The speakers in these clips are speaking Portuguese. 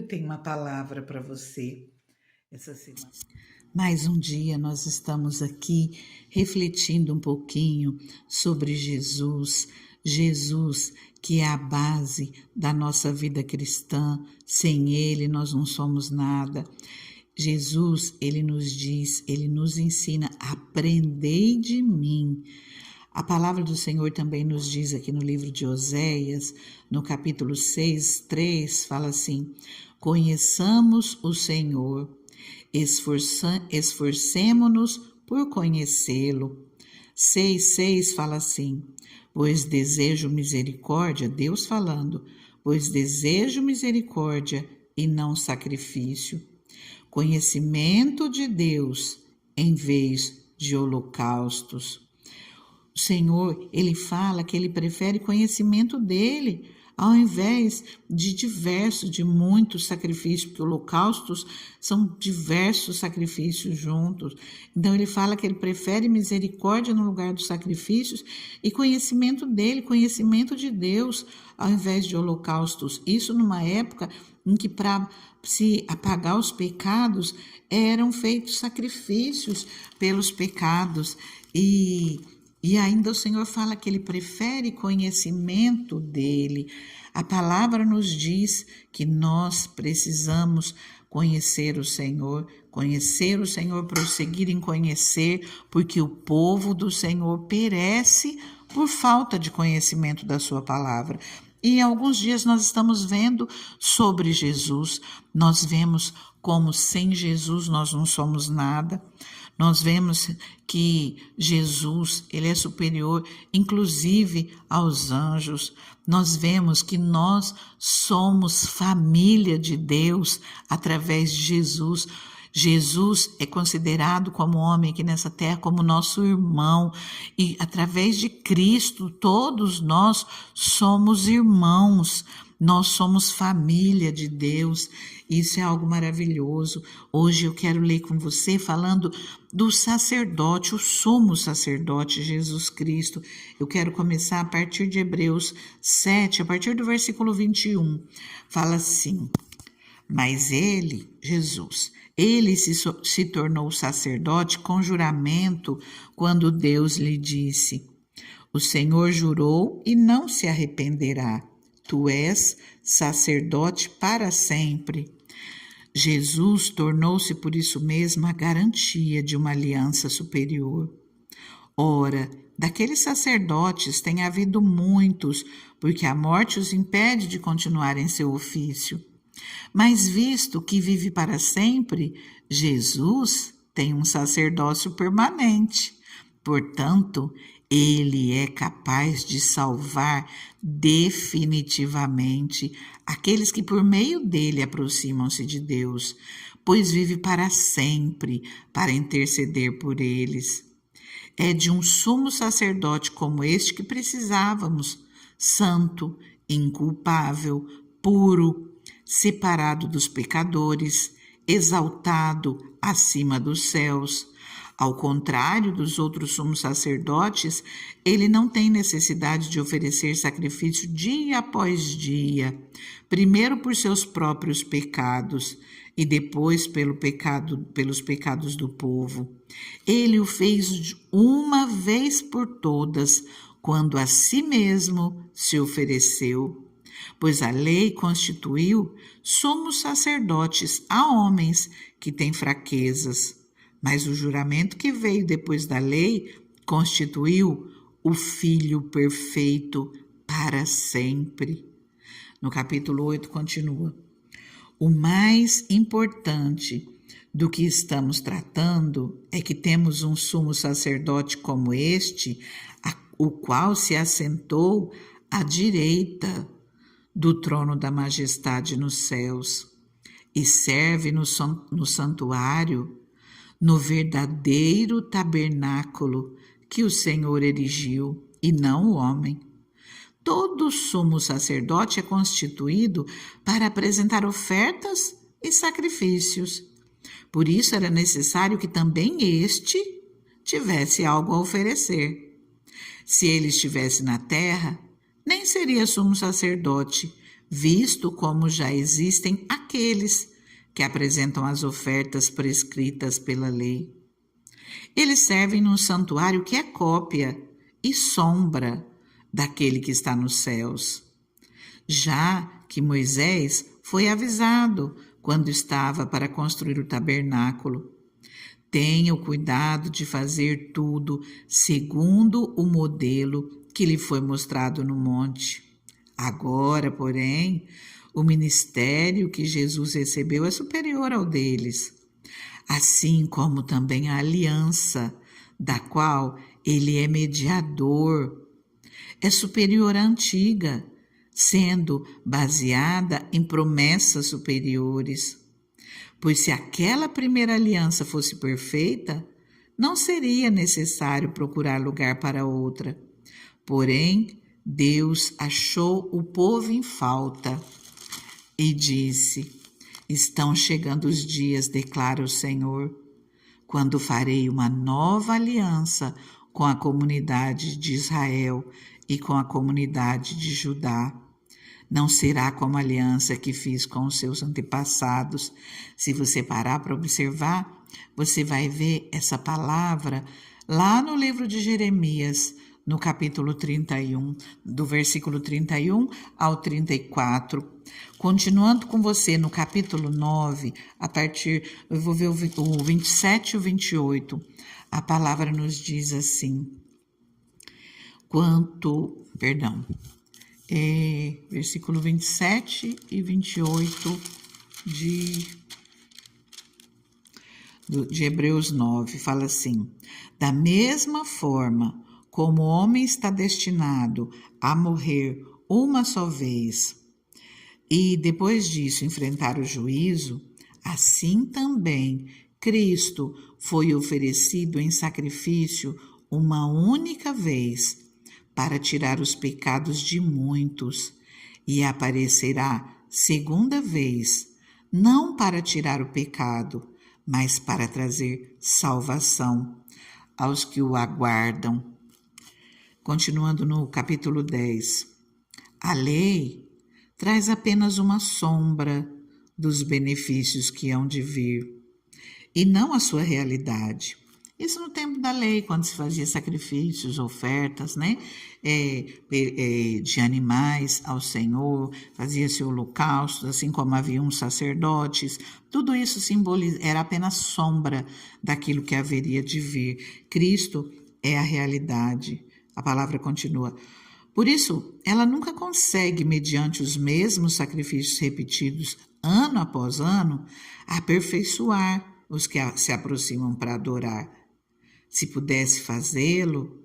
tenho uma palavra para você essa semana. Mais um dia nós estamos aqui refletindo um pouquinho sobre Jesus, Jesus que é a base da nossa vida cristã. Sem Ele nós não somos nada. Jesus, Ele nos diz, Ele nos ensina: aprendei de mim. A palavra do Senhor também nos diz aqui no livro de Oséias, no capítulo 6, 3, fala assim: conheçamos o Senhor, esforcemo-nos por conhecê-lo. 6,6 fala assim: pois desejo misericórdia, Deus falando, pois desejo misericórdia e não sacrifício. Conhecimento de Deus em vez de holocaustos. O Senhor, Ele fala que Ele prefere conhecimento dEle, ao invés de muitos sacrifícios, porque holocaustos são diversos sacrifícios juntos. Então Ele fala que Ele prefere misericórdia no lugar dos sacrifícios e conhecimento dEle, conhecimento de Deus, ao invés de holocaustos. Isso numa época em que para se apagar os pecados eram feitos sacrifícios pelos pecados e ainda o Senhor fala que Ele prefere conhecimento dEle. A palavra nos diz que nós precisamos conhecer o Senhor, prosseguir em conhecer, porque o povo do Senhor perece por falta de conhecimento da sua palavra. E alguns dias nós estamos vendo sobre Jesus, nós vemos como sem Jesus nós não somos nada. Nós vemos que Jesus, Ele é superior, inclusive aos anjos. Nós vemos que nós somos família de Deus através de Jesus. Jesus é considerado como homem aqui nessa terra, como nosso irmão. E através de Cristo, todos nós somos irmãos. Nós somos família de Deus, isso é algo maravilhoso. Hoje eu quero ler com você falando do sacerdote, o sumo sacerdote Jesus Cristo. Eu quero começar a partir de Hebreus 7, a partir do versículo 21. Fala assim: mas ele, Jesus, ele se tornou sacerdote com juramento quando Deus lhe disse: o Senhor jurou e não se arrependerá. Tu és sacerdote para sempre. Jesus tornou-se por isso mesmo a garantia de uma aliança superior. Ora, daqueles sacerdotes tem havido muitos, porque a morte os impede de continuar em seu ofício. Mas visto que vive para sempre, Jesus tem um sacerdócio permanente. Portanto, Ele é capaz de salvar definitivamente aqueles que por meio dele aproximam-se de Deus, pois vive para sempre para interceder por eles. É de um sumo sacerdote como este que precisávamos, santo, inculpável, puro, separado dos pecadores, exaltado acima dos céus. Ao contrário dos outros sumos sacerdotes, ele não tem necessidade de oferecer sacrifício dia após dia, primeiro por seus próprios pecados e depois pelos pecados do povo. Ele o fez uma vez por todas, quando a si mesmo se ofereceu. Pois a lei constituiu sumos sacerdotes a homens que têm fraquezas. Mas o juramento que veio depois da lei constituiu o Filho perfeito para sempre. No capítulo 8 continua: o mais importante do que estamos tratando é que temos um sumo sacerdote como este, o qual se assentou à direita do trono da majestade nos céus e serve no santuário, no verdadeiro tabernáculo que o Senhor erigiu, e não o homem. Todo sumo sacerdote é constituído para apresentar ofertas e sacrifícios. Por isso era necessário que também este tivesse algo a oferecer. Se ele estivesse na terra, nem seria sumo sacerdote, visto como já existem aqueles que apresentam as ofertas prescritas pela lei. Eles servem num santuário que é cópia e sombra daquele que está nos céus. Já que Moisés foi avisado quando estava para construir o tabernáculo: tenha o cuidado de fazer tudo segundo o modelo que lhe foi mostrado no monte. Agora, porém, o ministério que Jesus recebeu é superior ao deles, assim como também a aliança, da qual ele é mediador, é superior à antiga, sendo baseada em promessas superiores. Pois se aquela primeira aliança fosse perfeita, não seria necessário procurar lugar para outra. Porém, Deus achou o povo em falta e disse: estão chegando os dias, declara o Senhor, quando farei uma nova aliança com a comunidade de Israel e com a comunidade de Judá. Não será como a aliança que fiz com os seus antepassados. Se você parar para observar, você vai ver essa palavra lá no livro de Jeremias, no capítulo 31, do versículo 31 ao 34. Continuando com você no capítulo 9, eu vou ver o 27 e o 28, a palavra nos diz assim: versículo 27 e 28 de Hebreus 9, fala assim: da mesma forma como o homem está destinado a morrer uma só vez e depois disso enfrentar o juízo, assim também Cristo foi oferecido em sacrifício uma única vez para tirar os pecados de muitos, e aparecerá segunda vez, não para tirar o pecado, mas para trazer salvação aos que o aguardam. Continuando no capítulo 10, a lei traz apenas uma sombra dos benefícios que hão de vir, e não a sua realidade. Isso no tempo da lei, quando se fazia sacrifícios, ofertas, né, de animais ao Senhor, fazia-se holocaustos, assim como havia uns sacerdotes, tudo isso era apenas sombra daquilo que haveria de vir. Cristo é a realidade. A palavra continua: por isso, ela nunca consegue, mediante os mesmos sacrifícios repetidos ano após ano, aperfeiçoar os que se aproximam para adorar. Se pudesse fazê-lo,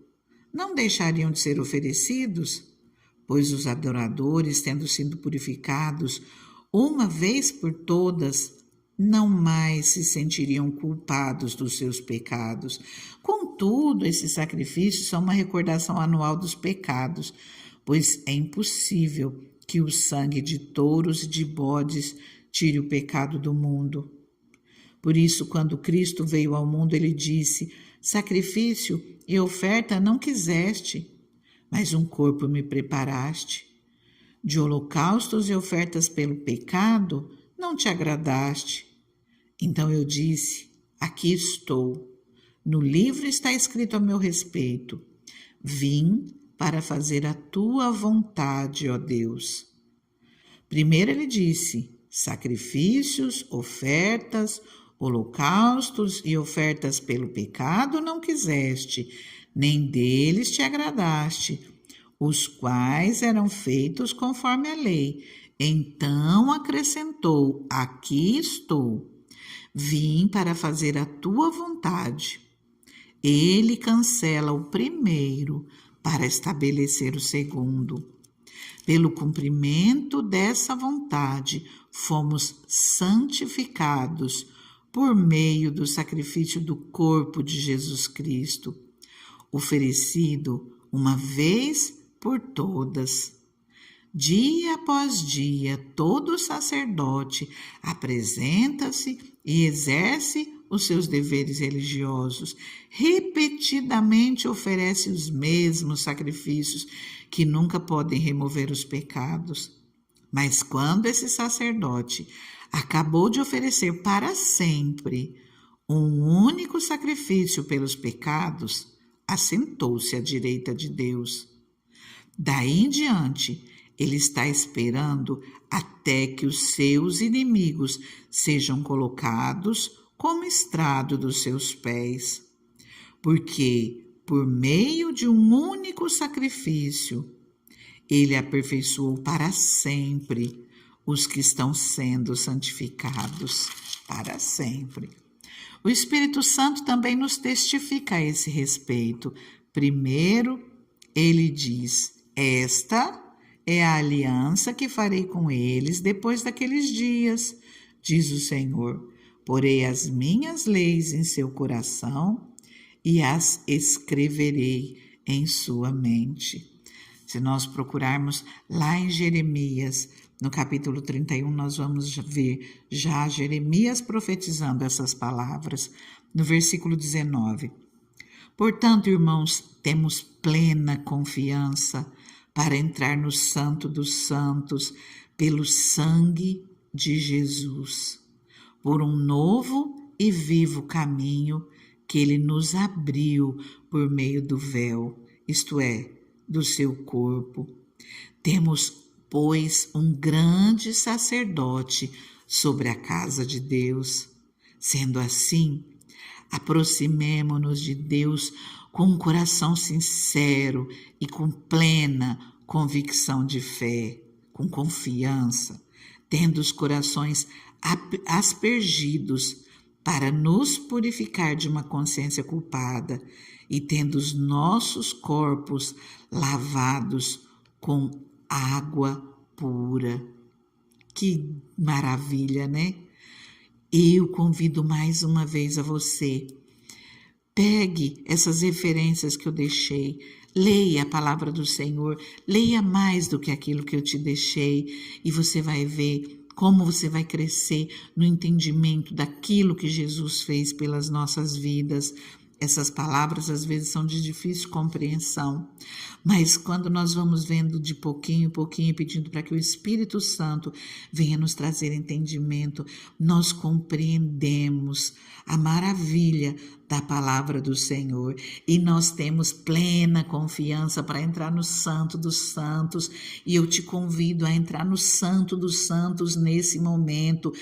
não deixariam de ser oferecidos, pois os adoradores, tendo sido purificados uma vez por todas, não mais se sentiriam culpados dos seus pecados. Contudo, esses sacrifícios são uma recordação anual dos pecados, pois é impossível que o sangue de touros e de bodes tire o pecado do mundo. Por isso, quando Cristo veio ao mundo, ele disse: sacrifício e oferta não quiseste, mas um corpo me preparaste. De holocaustos e ofertas pelo pecado não te agradaste. Então eu disse: aqui estou. No livro está escrito a meu respeito: vim para fazer a tua vontade, ó Deus. Primeiro ele disse: sacrifícios, ofertas, holocaustos e ofertas pelo pecado não quiseste, nem deles te agradaste, os quais eram feitos conforme a lei. Então acrescentou: aqui estou. Vim para fazer a tua vontade. Ele cancela o primeiro para estabelecer o segundo. Pelo cumprimento dessa vontade, fomos santificados por meio do sacrifício do corpo de Jesus Cristo, oferecido uma vez por todas. Dia após dia, todo sacerdote apresenta-se e exerce os seus deveres religiosos. Repetidamente oferece os mesmos sacrifícios que nunca podem remover os pecados. Mas quando esse sacerdote acabou de oferecer para sempre um único sacrifício pelos pecados, assentou-se à direita de Deus. Daí em diante, ele está esperando até que os seus inimigos sejam colocados como estrado dos seus pés. Porque, por meio de um único sacrifício, ele aperfeiçoou para sempre os que estão sendo santificados para sempre. O Espírito Santo também nos testifica a esse respeito. Primeiro, ele diz: esta é a aliança que farei com eles depois daqueles dias, diz o Senhor. Porei as minhas leis em seu coração e as escreverei em sua mente. Se nós procurarmos lá em Jeremias, no capítulo 31, nós vamos ver já Jeremias profetizando essas palavras. No versículo 19: portanto, irmãos, temos plena confiança para entrar no Santo dos Santos pelo sangue de Jesus, por um novo e vivo caminho que ele nos abriu por meio do véu, isto é, do seu corpo. Temos, pois, um grande sacerdote sobre a casa de Deus. Sendo assim, aproximemo-nos de Deus com um coração sincero e com plena convicção de fé, com confiança, tendo os corações aspergidos para nos purificar de uma consciência culpada e tendo os nossos corpos lavados com água pura. Que maravilha, né? Eu convido mais uma vez a você, pegue essas referências que eu deixei, leia a palavra do Senhor, leia mais do que aquilo que eu te deixei e você vai ver como você vai crescer no entendimento daquilo que Jesus fez pelas nossas vidas. Essas palavras às vezes são de difícil compreensão, mas quando nós vamos vendo de pouquinho em pouquinho, pedindo para que o Espírito Santo venha nos trazer entendimento, nós compreendemos a maravilha da palavra do Senhor e nós temos plena confiança para entrar no Santo dos Santos. E eu te convido a entrar no Santo dos Santos nesse momento,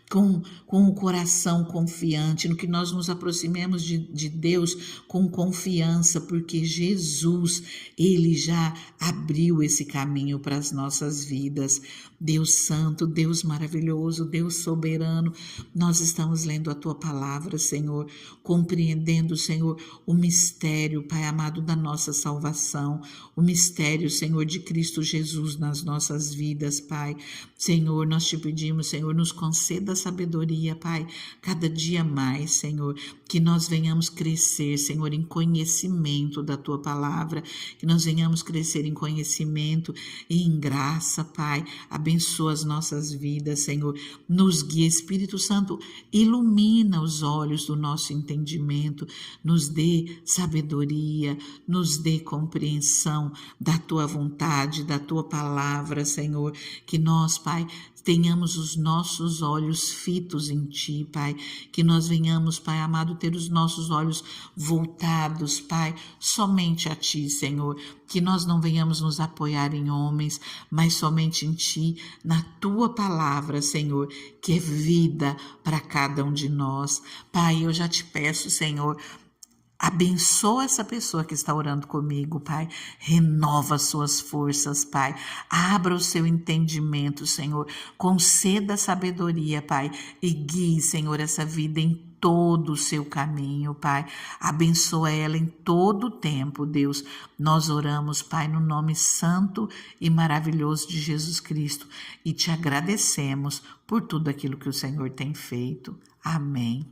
com o coração confiante, no que nós nos aproximemos de Deus com confiança, porque Jesus, Ele já abriu esse caminho para as nossas vidas. Deus Santo, Deus maravilhoso, Deus soberano, nós estamos lendo a Tua palavra, Senhor, compreendendo, Senhor, o mistério, Pai amado, da nossa salvação, o mistério, Senhor, de Cristo Jesus nas nossas vidas, Pai. Senhor, nós te pedimos, Senhor, nos conceda sabedoria, Pai, cada dia mais, Senhor, que nós venhamos crescer, Senhor, em conhecimento da Tua palavra, que nós venhamos crescer em conhecimento e em graça, Pai. Abençoa as nossas vidas, Senhor, nos guia, Espírito Santo, ilumina os olhos do nosso entendimento, nos dê sabedoria, nos dê compreensão da Tua vontade, da Tua palavra, Senhor, que nós, Pai, tenhamos os nossos olhos fitos em Ti, Pai, que nós venhamos, Pai amado, ter os nossos olhos voltados, Pai, somente a Ti, Senhor, que nós não venhamos nos apoiar em homens, mas somente em Ti, na Tua palavra, Senhor, que é vida para cada um de nós. Pai, eu já te peço, Senhor, abençoa essa pessoa que está orando comigo, Pai. Renova suas forças, Pai. Abra o seu entendimento, Senhor. Conceda sabedoria, Pai. E guie, Senhor, essa vida em todo o seu caminho, Pai. Abençoa ela em todo o tempo, Deus. Nós oramos, Pai, no nome santo e maravilhoso de Jesus Cristo. E te agradecemos por tudo aquilo que o Senhor tem feito. Amém